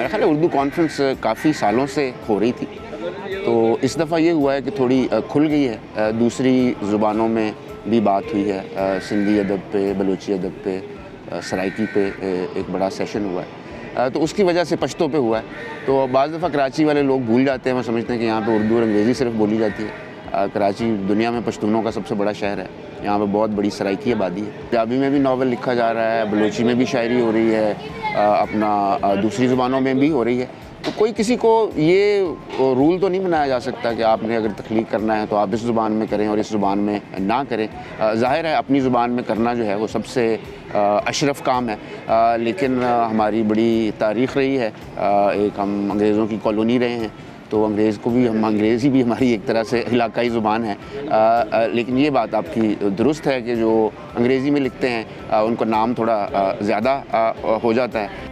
मेरा ख्याल है उर्दू कॉन्फ्रेंस काफ़ी सालों से हो रही थी, तो इस दफ़ा ये हुआ है कि थोड़ी खुल गई है। दूसरी ज़ुबानों में भी बात हुई है, सिंधी अदब पे, बलूची अदब पे, सराइकी पे एक बड़ा सेशन हुआ है, तो उसकी वजह से पश्तो पे हुआ है। तो बाज़ दफ़ा कराची वाले लोग भूल जाते हैं, वो समझते हैं कि यहाँ पे उर्दू और अंग्रेज़ी सिर्फ बोली जाती है। कराची दुनिया में पश्तूनों का सबसे बड़ा शहर है, यहाँ पे बहुत बड़ी सराइकी आबादी है। पंजाबी में भी नावल लिखा जा रहा है, बलूची में भी शायरी हो रही है, अपना दूसरी ज़ुबानों में भी हो रही है। तो कोई किसी को ये रूल तो नहीं बनाया जा सकता कि आपने अगर तख्लीक करना है तो आप इस ज़ुबान में करें और इस ज़ुबान में ना करें। ज़ाहिर है अपनी ज़ुबान में करना जो है वो सबसे अशरफ काम है, लेकिन हमारी बड़ी तारीख़ रही है, एक हम अंग्रेज़ों की कॉलोनी रहे हैं, तो अंग्रेज़ी भी हमारी एक तरह से इलाकाई ज़ुबान है। लेकिन ये बात आपकी दुरुस्त है कि जो अंग्रेज़ी में लिखते हैं उनको नाम थोड़ा ज़्यादा हो जाता है।